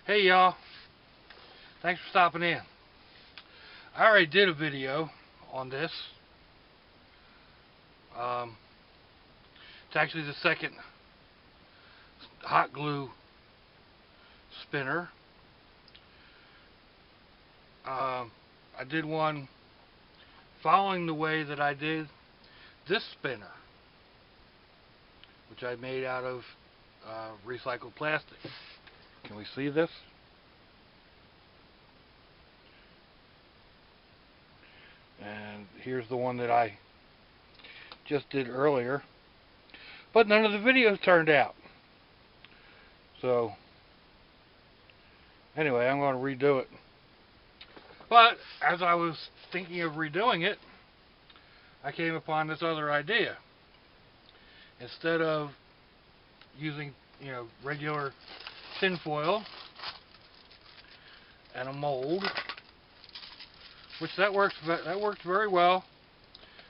Hey y'all, thanks for stopping in. I already did a video on this. Um, it's actually the second hot glue spinner. I did one following the way that I did this spinner, which I made out of recycled plastic. Can we see this? And here's the one that I just did earlier. But none of the videos turned out. So, anyway, I'm going to redo it. But as I was thinking of redoing it, I came upon this other idea. Instead of using, regular tinfoil and a mold, which that worked very well,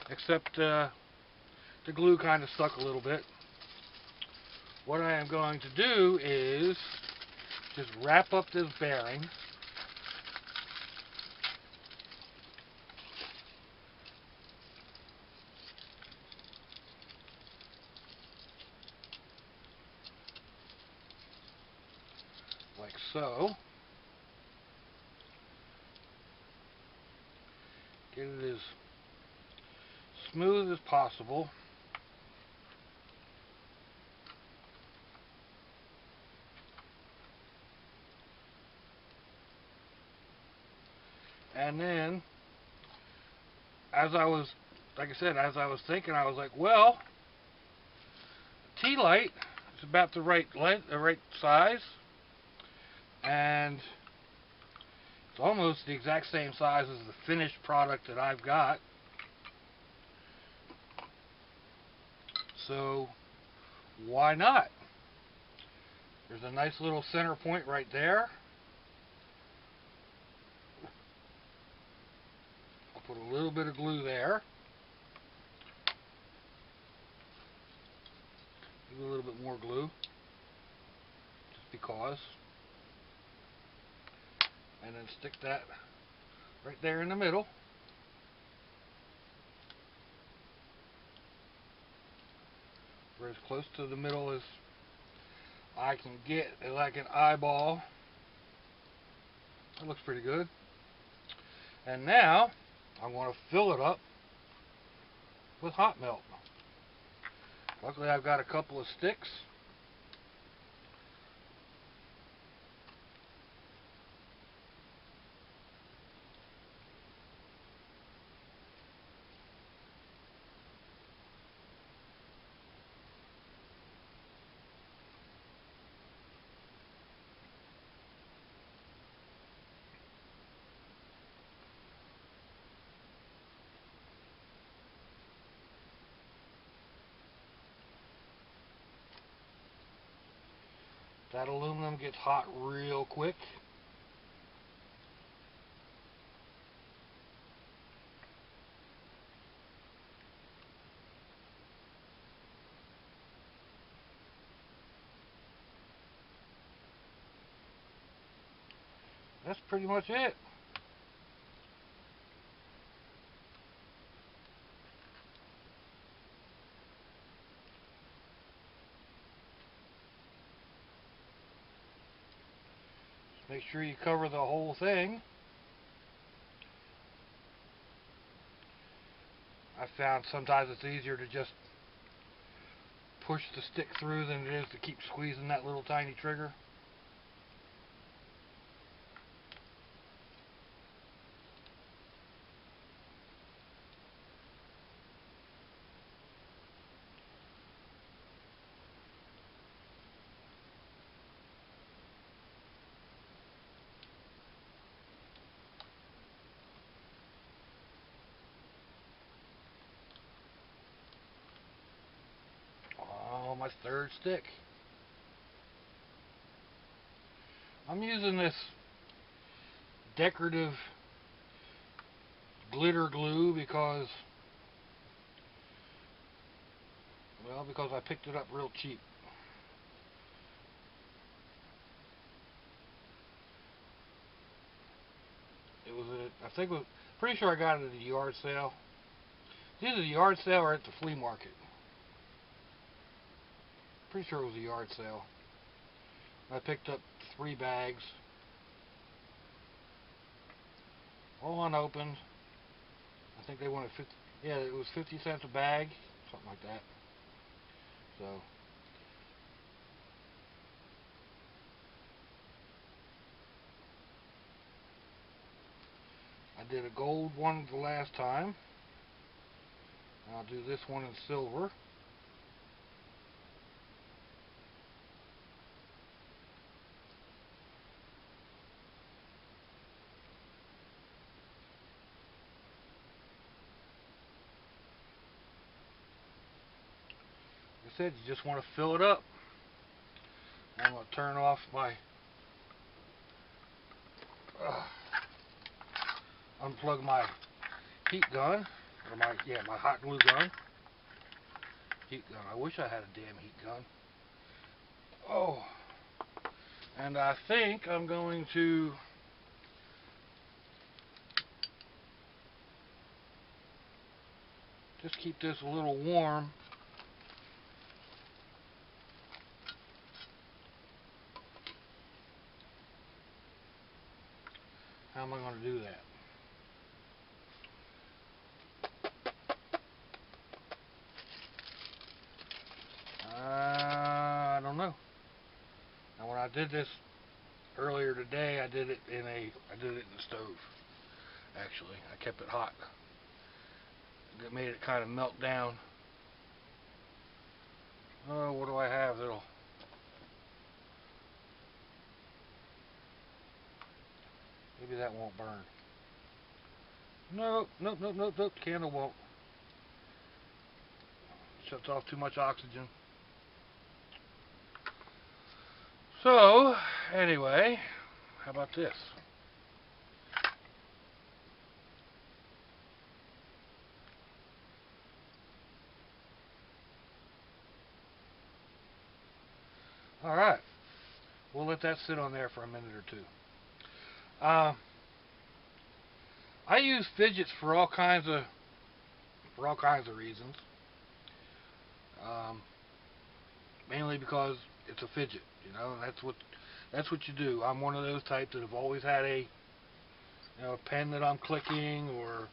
except the glue kind of stuck a little bit. What I am going to do is just wrap up this bearing like so. Get it as smooth as possible. And then, like I said, as I was thinking, I was like, well, tea light is about the right length, the right size, and it's almost the exact same size as the finished product that I've got. So, why not? There's a nice little center point right there. I'll put a little bit of glue there. Maybe a little bit more glue, just because. And then stick that right there in the middle. We're as close to the middle as I can get, as I can eyeball. That looks pretty good. And now I'm going to fill it up with hot melt. Luckily I've got a couple of sticks. That aluminum gets hot real quick. That's pretty much it. Just make sure you cover the whole thing. I found sometimes it's easier to just push the stick through than it is to keep squeezing that little tiny trigger. Oh, my third stick. I'm using this decorative glitter glue because I picked it up real cheap. it. I think it was, pretty sure I got it at a yard sale. It's either the yard sale or at the flea market. Pretty sure it was a yard sale. I picked up 3 bags, all unopened. I think they wanted 50. Yeah, it was 50 cents a bag, something like that. So. I did a gold one the last time. I'll do this one in silver. Like I said, you just want to fill it up. I'm going to turn off my unplug my heat gun, or my hot glue gun. Heat gun. I wish I had a damn heat gun. Oh, and I think I'm going to just keep this a little warm. How am I going to do that? I don't know. Now, when I did this earlier today, I did it in the stove. Actually, I kept it hot. It made it kind of melt down. Oh, what do I have that'll... Maybe that won't burn. Nope, nope, nope, nope, nope. The candle won't. Shuts off too much oxygen. So, anyway, how about this? Alright, we'll let that sit on there for a minute or two. I use fidgets for all kinds of reasons. Mainly because it's a fidget, and that's what you do. I'm one of those types that have always had a pen that I'm clicking or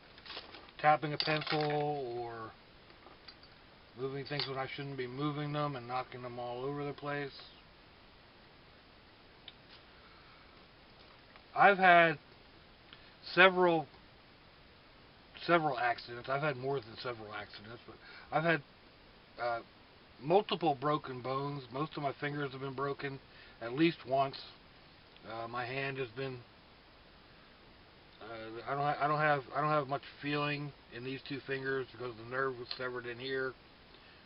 tapping a pencil or moving things when I shouldn't be moving them and knocking them all over the place. I've had several accidents. I've had more than several accidents, but I've had multiple broken bones. Most of my fingers have been broken at least once. My hand has been. I don't have much feeling in these 2 fingers because the nerve was severed in here.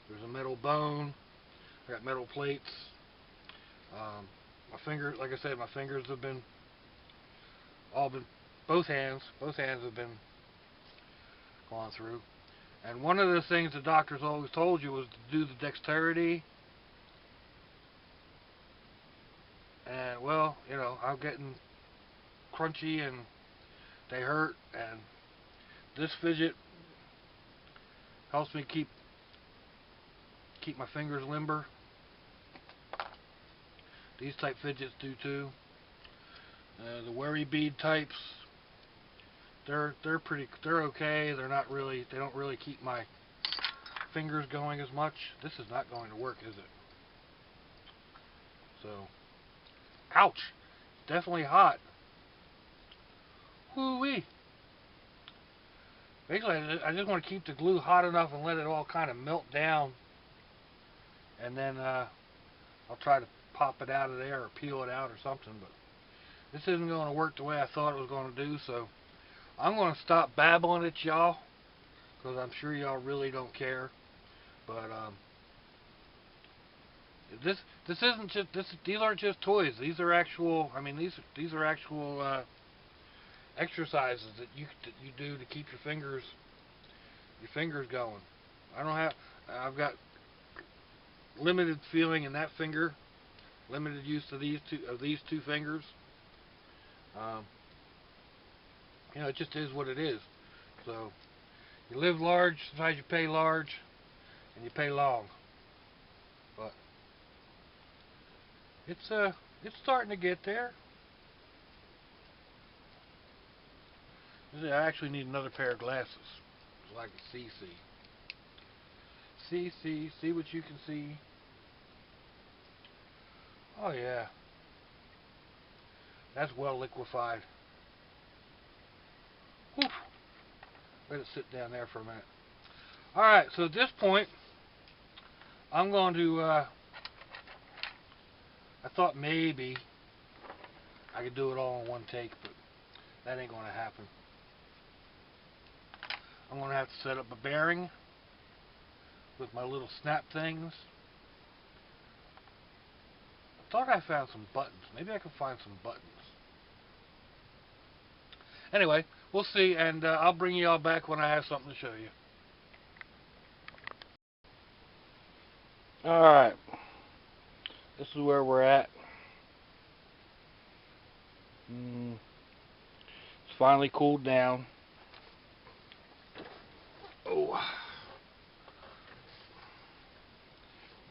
There's a metal bone. I got metal plates. My fingers, like I said, my fingers have been both hands have been gone through. And one of the things the doctors always told you was to do the dexterity. And well, I'm getting crunchy and they hurt. And this fidget helps me keep my fingers limber. These type fidgets do too. The worry bead types, they're okay. They don't really keep my fingers going as much. This is not going to work, is it? So, ouch! Definitely hot. Whoo-wee. Basically, I just want to keep the glue hot enough and let it all kind of melt down, and then I'll try to pop it out of there or peel it out or something. But this isn't going to work the way I thought it was going to do, so I'm going to stop babbling at y'all because I'm sure y'all really don't care. But this isn't just these aren't just toys. These are actual. I mean, these are actual exercises that you do to keep your fingers going. I've got limited feeling in that finger, limited use of these two fingers. Um, You know, it just is what it is. So you live large, sometimes you pay large, and you pay long. But it's starting to get there. I actually need another pair of glasses so I can see. See what you can see. Oh yeah, that's well liquefied. Whew. Let it sit down there for a minute. Alright, so at this point, I'm going to, I thought maybe I could do it all in one take, but that ain't going to happen. I'm going to have to set up a bearing with my little snap things. I thought I found some buttons. Maybe I could find some buttons. Anyway, we'll see, and I'll bring you all back when I have something to show you. Alright, this is where we're at. It's finally cooled down. Oh,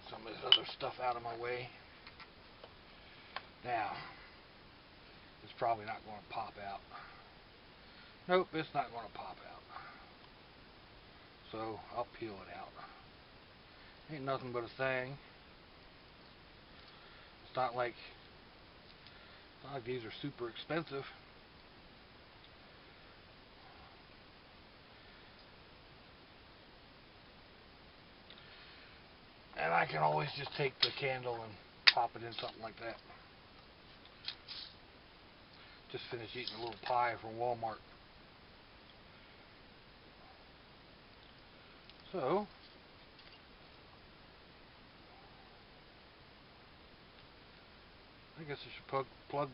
some of this other stuff out of my way. Now, it's probably not going to pop out. Nope, it's not going to pop out. So, I'll peel it out. Ain't nothing but a thing. It's not like these are super expensive. And I can always just take the candle and pop it in something like that. Just finished eating a little pie from Walmart. So, I guess I should plug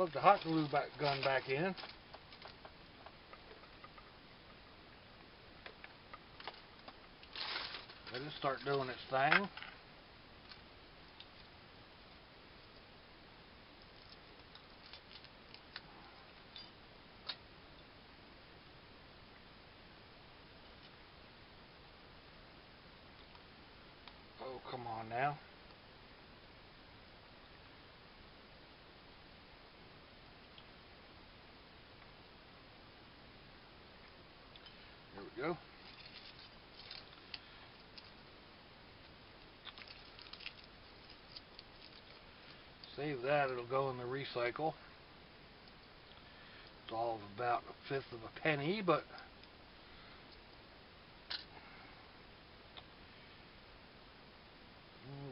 the hot glue gun back in. Let it start doing its thing. Oh, come on now. There we go. Save that, it'll go in the recycle. It's all of about 1/5 of a penny, but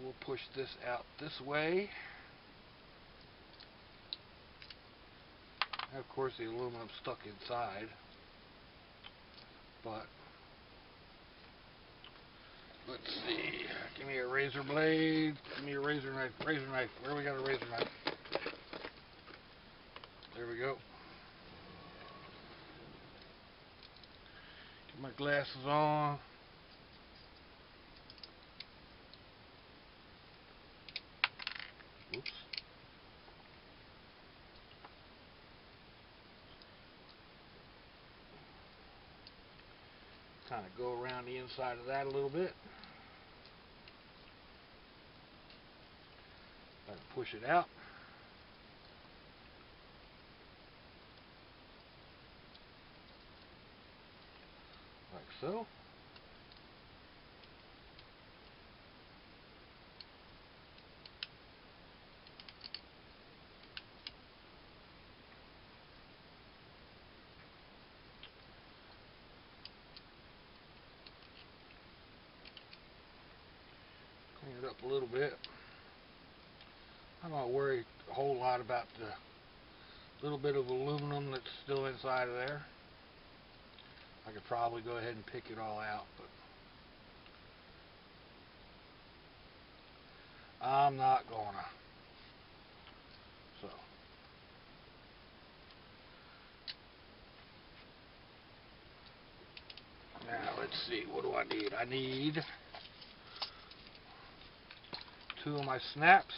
we'll push this out this way. And of course the aluminum's stuck inside, but let's see. Give me a razor blade. Give me a razor knife. Razor knife. Where we got a razor knife? There we go. Get my glasses on. Whoops. Kind of go around the inside of that a little bit. Try to push it out. Like so. Clean it up a little bit. I'm not worried a whole lot about the little bit of aluminum that's still inside of there. I could probably go ahead and pick it all out, but I'm not gonna. So now let's see, what do I need? I need 2 of my snaps.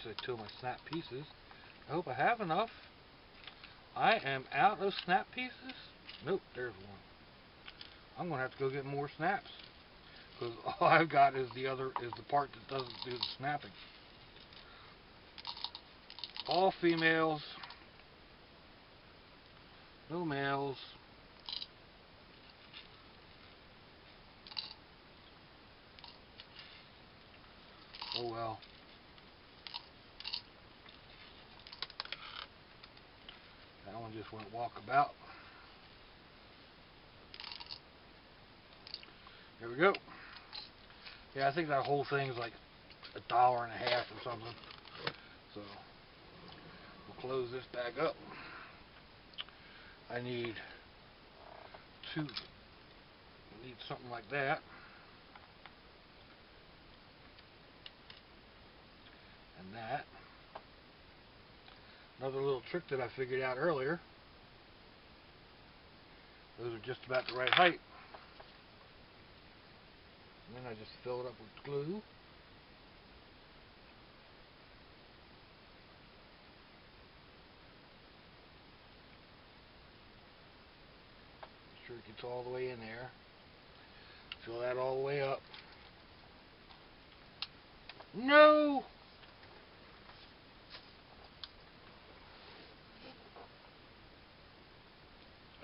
actually two of my snap pieces. I hope I have enough. I am out of snap pieces. Nope, there's one. I'm gonna have to go get more snaps because all I've got is the part that doesn't do the snapping. All females, no males. Oh well. That one just went walkabout. There we go. Yeah, I think that whole thing's like $1.50 or something. So we'll close this back up. I need something like that. And that. Another little trick that I figured out earlier. Those are just about the right height. And then I just fill it up with glue. Make sure it gets all the way in there. Fill that all the way up. No!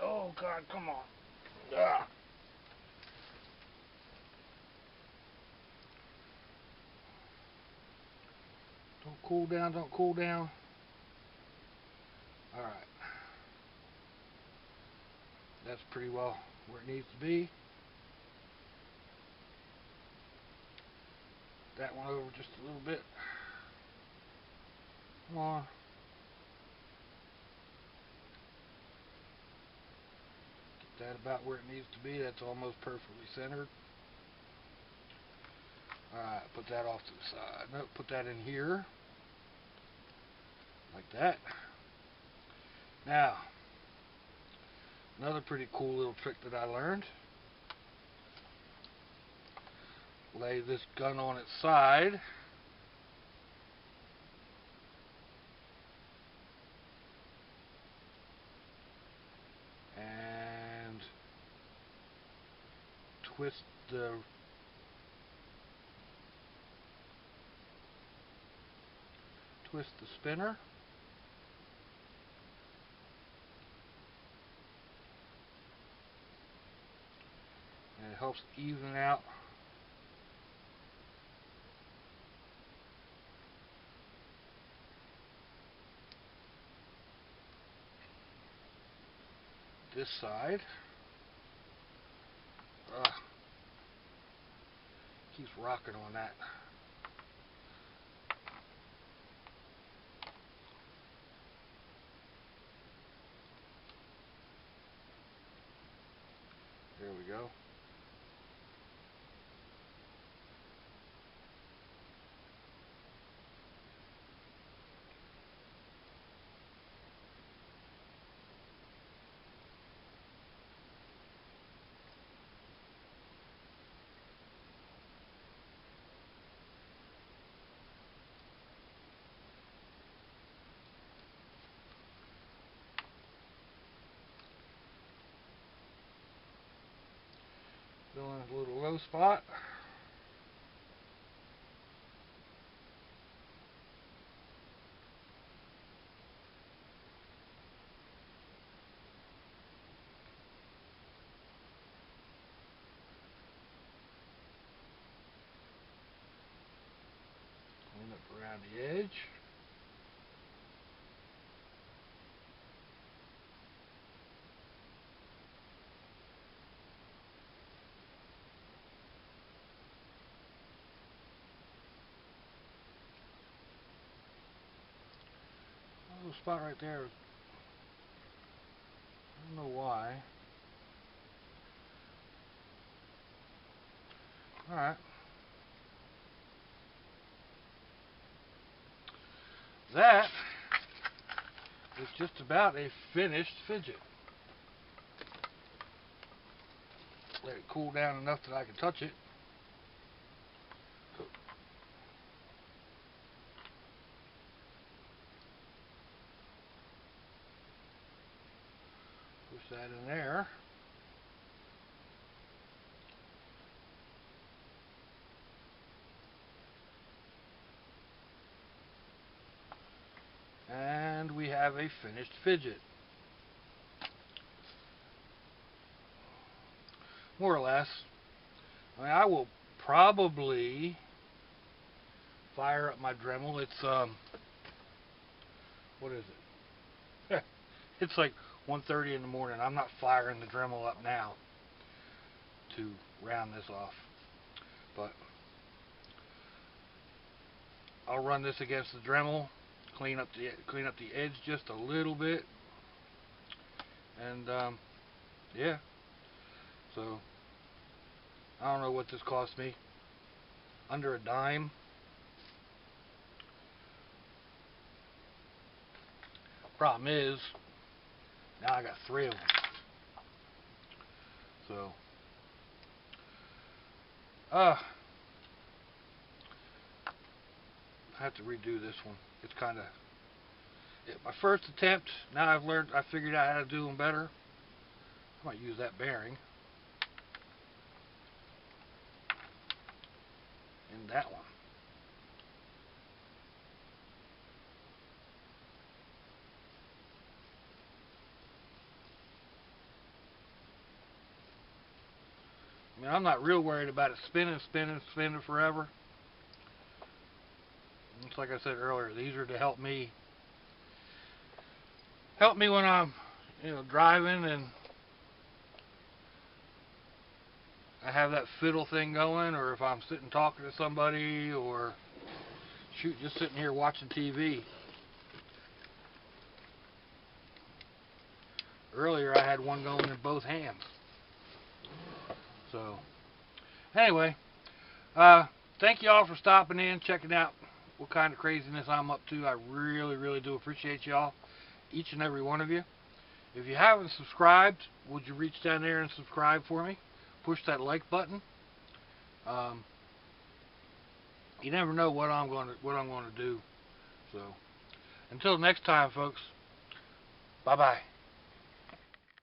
Oh God, come on. Ah. Don't cool down, don't cool down. Alright. That's pretty well where it needs to be. That one over just a little bit. Come on. Get that about where it needs to be. That's almost perfectly centered. Alright, put that off to the side. Nope, put that in here. Like that. Now, another pretty cool little trick that I learned. Lay this gun on its side. And twist the spinner. And it helps even out this side. Keeps rocking on that. There we go. Fill in a little low spot. Clean up around the edge. A little spot right there. I don't know why. Alright. That is just about a finished fidget. Let it cool down enough that I can touch it. that in there. And we have a finished fidget. More or less. I mean, I will probably fire up my Dremel. It's what is it? It's like 1:30 in the morning. I'm not firing the Dremel up now to round this off, but I'll run this against the Dremel, clean up the edge just a little bit, and yeah. So I don't know what this cost me. Under a dime. Problem is, now I got 3 of them. So, I have to redo this one. It's kind of my first attempt. Now I figured out how to do them better. I might use that bearing in that one. I mean, I'm not real worried about it spinning forever. It's like I said earlier, these are to help me when I'm, driving and I have that fiddle thing going, or if I'm sitting talking to somebody, or shoot, just sitting here watching TV. Earlier I had one going in both hands. So, anyway, thank you all for stopping in, checking out what kind of craziness I'm up to. I really, really do appreciate y'all, each and every one of you. If you haven't subscribed, would you reach down there and subscribe for me? Push that like button. You never know what I'm going to do. So, until next time, folks. Bye bye.